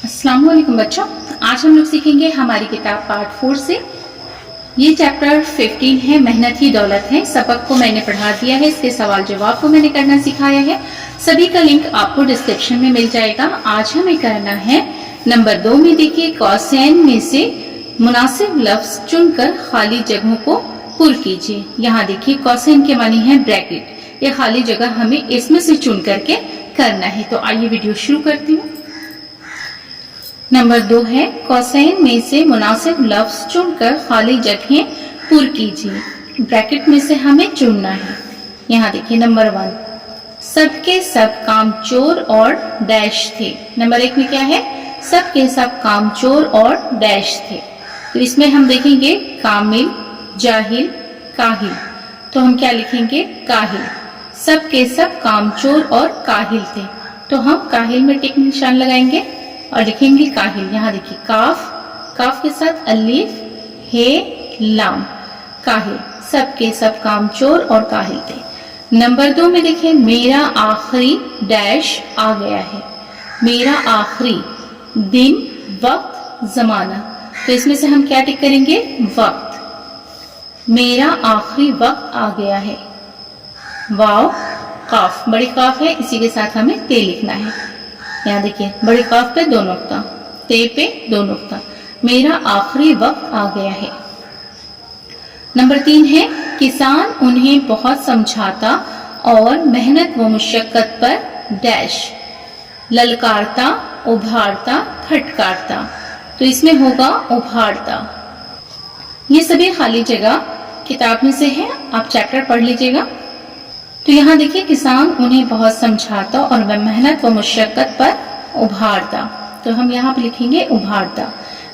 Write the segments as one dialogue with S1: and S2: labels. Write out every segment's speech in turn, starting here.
S1: अस्सलाम वालेकुम बच्चों, आज हम लोग सीखेंगे हमारी किताब पार्ट 4 से। ये चैप्टर 15 है, मेहनत ही दौलत है। सबक को मैंने पढ़ा दिया है, इसके सवाल जवाब को मैंने करना सिखाया है। सभी का लिंक आपको डिस्क्रिप्शन में मिल जाएगा। आज हमें करना है नंबर 2 में। देखिए, कौसैन में से मुनासिब लफ्ज चुनकर खाली जगहों को पुर कीजिए। यहाँ देखिए, कौसैन के मानी है ब्रैकेट। ये खाली जगह हमें इसमें से चुन करके करना है। तो आइए वीडियो शुरू करती हूँ। नंबर 2 है, कौसैन में से मुनासिब लफ्ज चुनकर खाली जगहें पुर कीजिए। ब्रैकेट में से हमें चुनना है। यहाँ देखिए, नंबर 1, सबके सब कामचोर और डैश थे। नंबर 1 में क्या है? सबके सब कामचोर और डैश थे। तो इसमें हम देखेंगे कामिल, जाहिल, काहिल। तो हम क्या लिखेंगे? काहिल। सबके सब कामचोर और काहिल थे, तो हम काहिल में टिक निशान लगाएंगे और लिखेंगे काहिल। यहाँ देखिए, काफ के साथ अलीफ, हे, लाम, काहिल। सबके सब कामचोर और काहिल थे। नंबर 2 में देखिए, मेरा आखिरी डैश आ गया है। मेरा आखिरी दिन, वक्त, जमाना। तो इसमें से हम क्या टिक करेंगे? वक्त। मेरा आखिरी वक्त आ गया है। वाव, काफ, बड़ी काफ है, इसी के साथ हमें ते लिखना है। यहाँ देखिए, बड़ी काफ पे 2 नुक्ता, ते पे 2 नुक्ता। मेरा आखिरी वक्त आ गया है। नंबर 3 है, किसान उन्हें बहुत समझाता और मेहनत व मुशक्कत पर डैश ललकारता, उभारता, फटकारता। तो इसमें होगा उभारता। ये सभी खाली जगह किताब में से है, आप चैप्टर पढ़ लीजिएगा। तो यहाँ देखिए, किसान उन्हें बहुत समझाता और वह मेहनत व मुशक्कत पर उभारता। तो हम यहाँ पे लिखेंगे उभारता।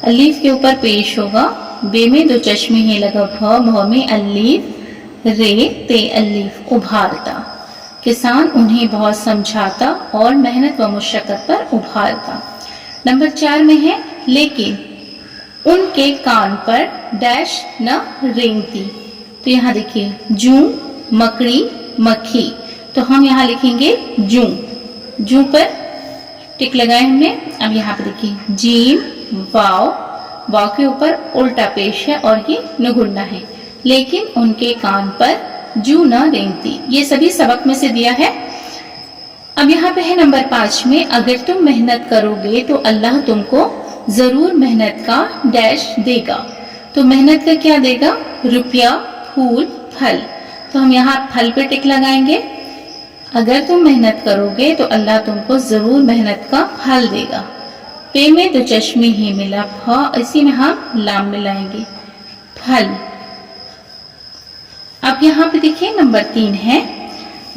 S1: अलीफ के ऊपर पेश होगा, बे में 2 चश्मे हैं लगा भ में अलीफ, रे, ते अलीफ, उभारता। किसान उन्हें बहुत समझाता और मेहनत व मुशक्कत पर उभारता। नंबर 4 में है, लेकिन उनके कान पर डैश न रेंगती। तो यहाँ देखिए, जूं, मकड़ी, मक्खी। तो हम यहाँ लिखेंगे जूं। जूं पर टिक लगाए हमने। अब यहाँ पे देखिए, जीम, वाव, वाव के ऊपर उल्टा पेश है और ये नुगुन्ना है। लेकिन उनके कान पर जूं न रेंगती। ये सभी सबक में से दिया है। अब यहाँ पे है नंबर 5 में, अगर तुम मेहनत करोगे तो अल्लाह तुमको जरूर मेहनत का डैश देगा। तो मेहनत का क्या देगा? रुपया, फूल, फल। तो हम यहाँ फल पे टिक लगाएंगे। अगर तुम मेहनत करोगे तो अल्लाह तुमको जरूर मेहनत का फल देगा। पे में 2 चश्मे ही मिला फ, इसी में हम लाम मिलाएंगे, फल। अब यहाँ पे देखिए, नंबर 3 है,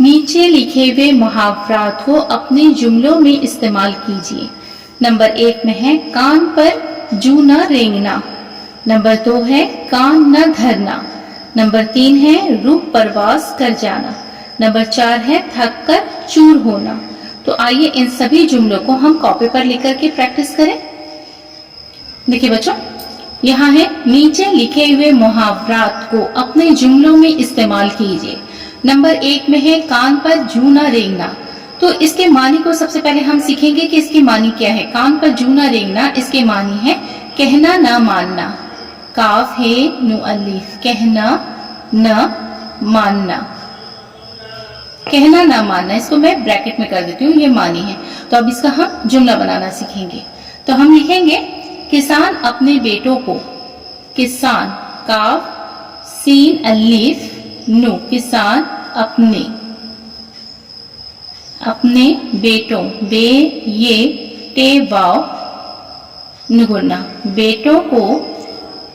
S1: नीचे लिखे हुए मुहावरात को अपने जुमलों में इस्तेमाल कीजिए। नंबर 1 में है, कान पर जूं न रेंगना। नंबर 2 है, कान न धरना। नंबर 3 है, रूह परवास कर जाना। नंबर 4 है, थक कर चूर होना। तो आइए इन सभी जुमलों को हम कॉपी पर लिख करके प्रैक्टिस करें। देखिए बच्चों, यहाँ है, नीचे लिखे हुए मुहावरात को अपने जुमलों में इस्तेमाल कीजिए। नंबर 1 में है, कान पर जूं न रेंगना। तो इसके मानी को सबसे पहले हम सीखेंगे कि इसकी मानी क्या है। कान पर जूं न रेंगना, इसके मानी है कहना न मानना। काफ है, नु अलीफ, कहना न मानना। कहना न मानना, इसको मैं ब्रैकेट में कर देती हूँ, ये मानी है। तो अब इसका हम जुमला बनाना सीखेंगे। तो हम लिखेंगे, किसान अपने बेटों को, किसान, काफ, सीन अलीफ, नु, किसान अपने बेटों, बे, ये, ते, वाव, नुगुन्ना, बेटों को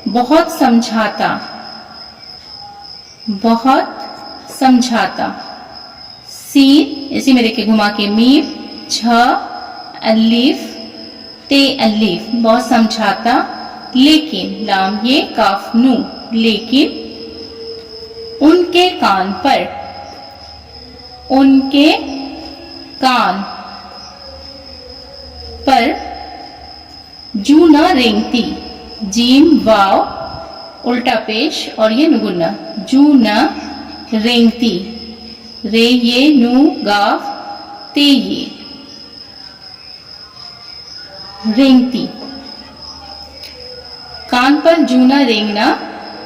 S1: बहुत समझाता, बहुत समझाता। सीन, इसी में देखिए घुमा के, मीम, छ, अलीफ, ते अलीफ, बहुत समझाता। लेकिन, लाम, ये, काफ, नू, लेकिन उनके कान पर, उनके कान पर जूं न रेंगती। जीम, वाव, उल्टा पेश और ये नुगुन्ना, जूं न रेंगती। रे, ये, नू, गाफ, ते, ये। रेंगती। कान पर जूना रेंगना,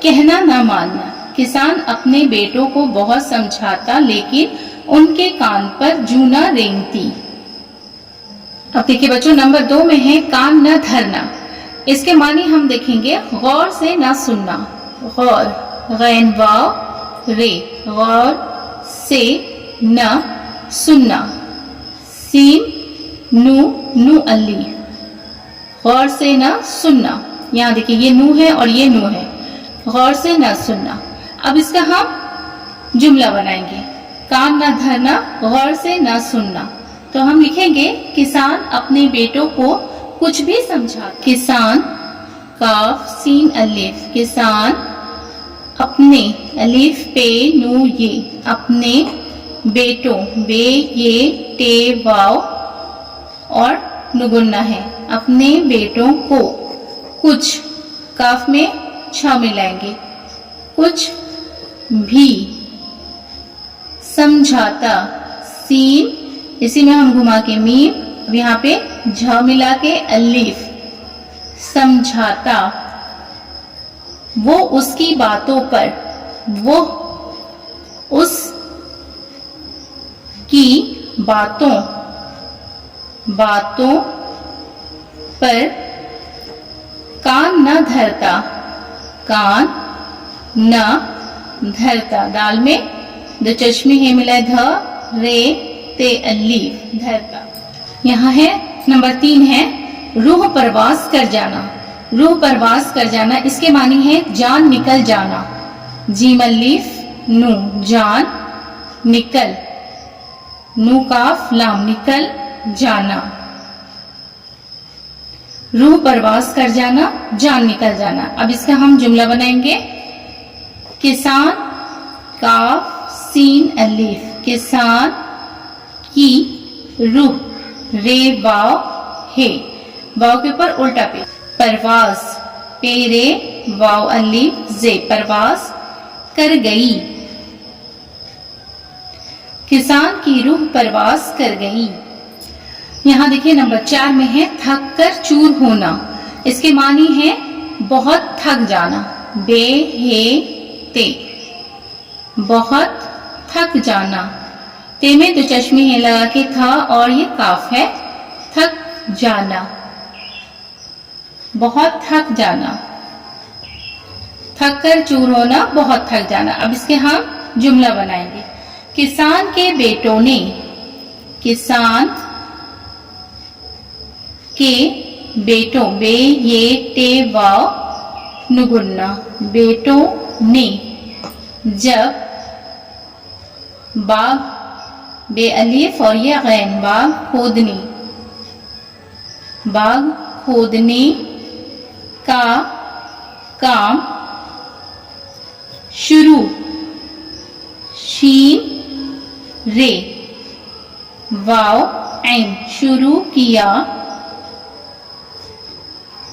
S1: कहना ना मानना। किसान अपने बेटों को बहुत समझाता लेकिन उनके कान पर जूना रेंगती। अब देखिए बच्चों, नंबर 2 में है कान न धरना। इसके मानी हम देखेंगे गौर से ना सुनना। गौर, गैन वाव रे, गौर से न सुनना। सीन नू, नू अली, गौर से न सुनना। यहाँ देखिए ये नू है और ये नू है, गौर से न सुनना। अब इसका हम जुमला बनाएंगे। कान न धरना, गौर से न सुनना। तो हम लिखेंगे किसान अपने बेटों को कुछ भी समझा। किसान, काफ सीन अलिफ, किसान अपने, अलिफ पे नू ये, अपने बेटों, बे ये टे वाव और नुगुन्ना है, अपने बेटों को, कुछ काफ में छ मिलाएंगे, कुछ भी समझाता, सीन इसी में हम घुमा के मीम, अब यहाँ पे झ मिला के अलिफ, समझाता। वो उसकी बातों पर, वो उस की बातों, बातों पर कान न धरता, कान न धरता। दाल में दो चश्मे है मिला ध रे ते अलीफ, धरता। यहाँ है नंबर 3 है रूह परवास कर जाना। रूह परवास कर जाना, इसके मानी है जान निकल जाना। जीम अलीफ नू, जान निकल, नू काफ लाम, निकल जाना। रूह परवास कर जाना, जान निकल जाना। अब इसका हम जुमला बनाएंगे। किसान, काफ सीन अलीफ, किसान की रूह, रे वाव है, वाव के ऊपर उल्टा पे, परवास पे रे वाव अलीफ जे, परवास कर गई। किसान की रूह परवास कर गई। यहाँ देखिए नंबर 4 में है थक कर चूर होना। इसके मानी है बहुत थक जाना। बे हे ते, बहुत थक जाना। ते में दो चश्मे है लगा के था और ये काफ है, थक जाना, बहुत थक जाना। थक कर चूर होना, बहुत थक जाना। अब इसके हम जुमला बनाएंगे। किसान के बेटों ने, किसान के बेटों, बे ये टे वाव नुगुन्ना, बेटों ने जब बाग, बे अलीफ और ये गैन, बाग खोदने, बाग खोदने का काम शुरू, शीन रे वाव ऐन, शुरू किया,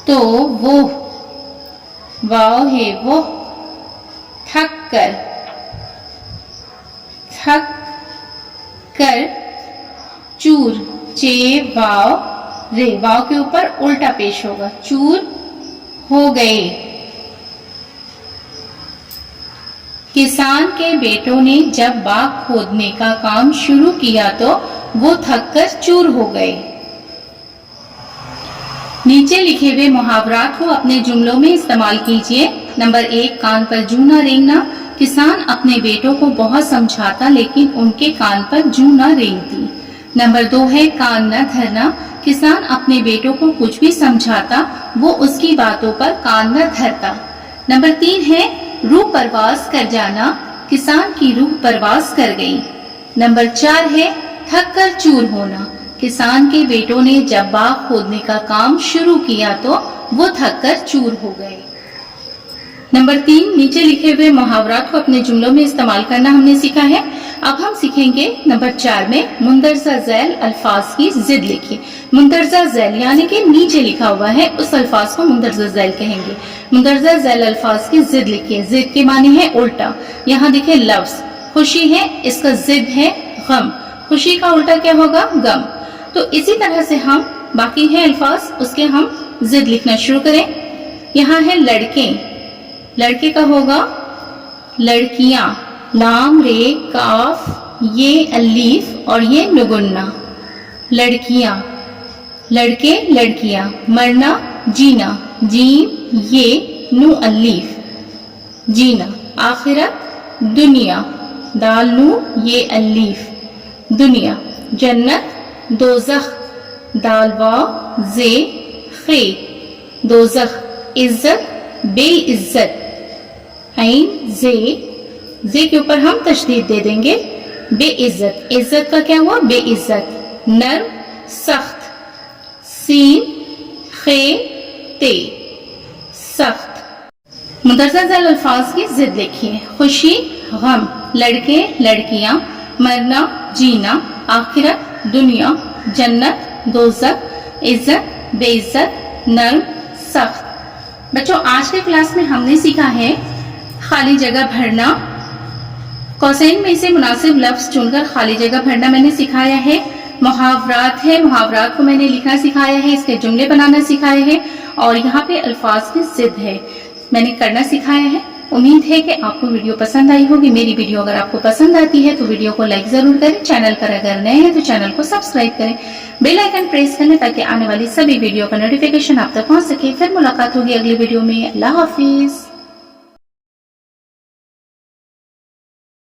S1: तो वो, वाव है वो, थक कर, थक कर चूर, चे वाव रे, वाव के ऊपर उल्टा पेश होगा, चूर हो गए। किसान के बेटों ने जब बाग खोदने का काम शुरू किया तो वो थक कर चूर हो गए। नीचे लिखे हुए मुहावरात को अपने जुमलों में इस्तेमाल कीजिए। नंबर 1, कान पर जूं न रेंगना। किसान अपने बेटों को बहुत समझाता लेकिन उनके कान पर जूं न रेंगती। नंबर 2 है कान न धरना। किसान अपने बेटों को कुछ भी समझाता, वो उसकी बातों पर कान न धरता। नंबर 3 है रूह परवास कर जाना। किसान की रूह परवास कर गई। नंबर 4 है थक कर चूर होना। किसान के बेटों ने जब बाग खोदने का काम शुरू किया तो वो थक कर चूर हो गए। नंबर 3, नीचे लिखे हुए मुहावरात को अपने जुमलों में इस्तेमाल करना हमने सीखा है। अब हम सीखेंगे नंबर 4 में मुंदरजा झैल अल्फाज की जिद लिखिए। मुंदरजा झैल यानी कि नीचे लिखा हुआ है उस अल्फाज को मुंदरजा झैल कहेंगे। मुंदरजा झैल अल्फाज की जिद लिखिए। जिद के मानी है उल्टा। यहाँ देखिए लफ्ज खुशी है, इसका जिद है गम। खुशी का उल्टा क्या होगा? गम। तो इसी तरह से हम बाकी है अल्फाज उसके हम जिद लिखना शुरू करें। यहाँ है लड़के, लड़के का होगा लड़कियां, लाम रे काफ ये अलीफ और ये नुगुन्ना, लड़कियां, लड़के लड़कियां, मरना जीना, जीम ये नू अलीफ, जीना, आखिरत दुनिया, दाल नू ये अलीफ, दुनिया, जन्नत दोज़ख, दाल वाव जे खे, दोज़ख, इज्जत बेइज्जत, ऐन जे के ऊपर हम तशदीद दे देंगे, बेइज्जत, इज्जत का क्या हुआ बेइज्जत, नर्म सख्त, सीन खे ते सख्त। मुदर्रज अल्फाज की जिद लिखिए। खुशी गम, लड़के लड़कियां, मरना जीना, आखिरत दुनिया, जन्नत दोज़ख, इज्जत बेइज्जत, नर्म सख्त। बच्चों आज के क्लास में हमने सीखा है खाली जगह भरना। कौसैन में से मुनासिब लफ्ज चुनकर खाली जगह भरना मैंने सिखाया है। मुहावरात है, मुहावरात को मैंने लिखना सिखाया है, इसके जुमले बनाना सिखाए हैं और यहाँ पे अल्फाज की जिद है मैंने करना सिखाया है। उम्मीद है कि आपको वीडियो पसंद आई होगी। मेरी वीडियो अगर आपको पसंद आती है तो वीडियो को लाइक जरूर करें। चैनल पर अगर नए हैं तो चैनल को सब्सक्राइब करें, बेल आइकन प्रेस करें ताकि आने वाली सभी वीडियो का नोटिफिकेशन आप तक पहुंच सके। फिर मुलाकात होगी अगली वीडियो में। अल्लाह हाफिज।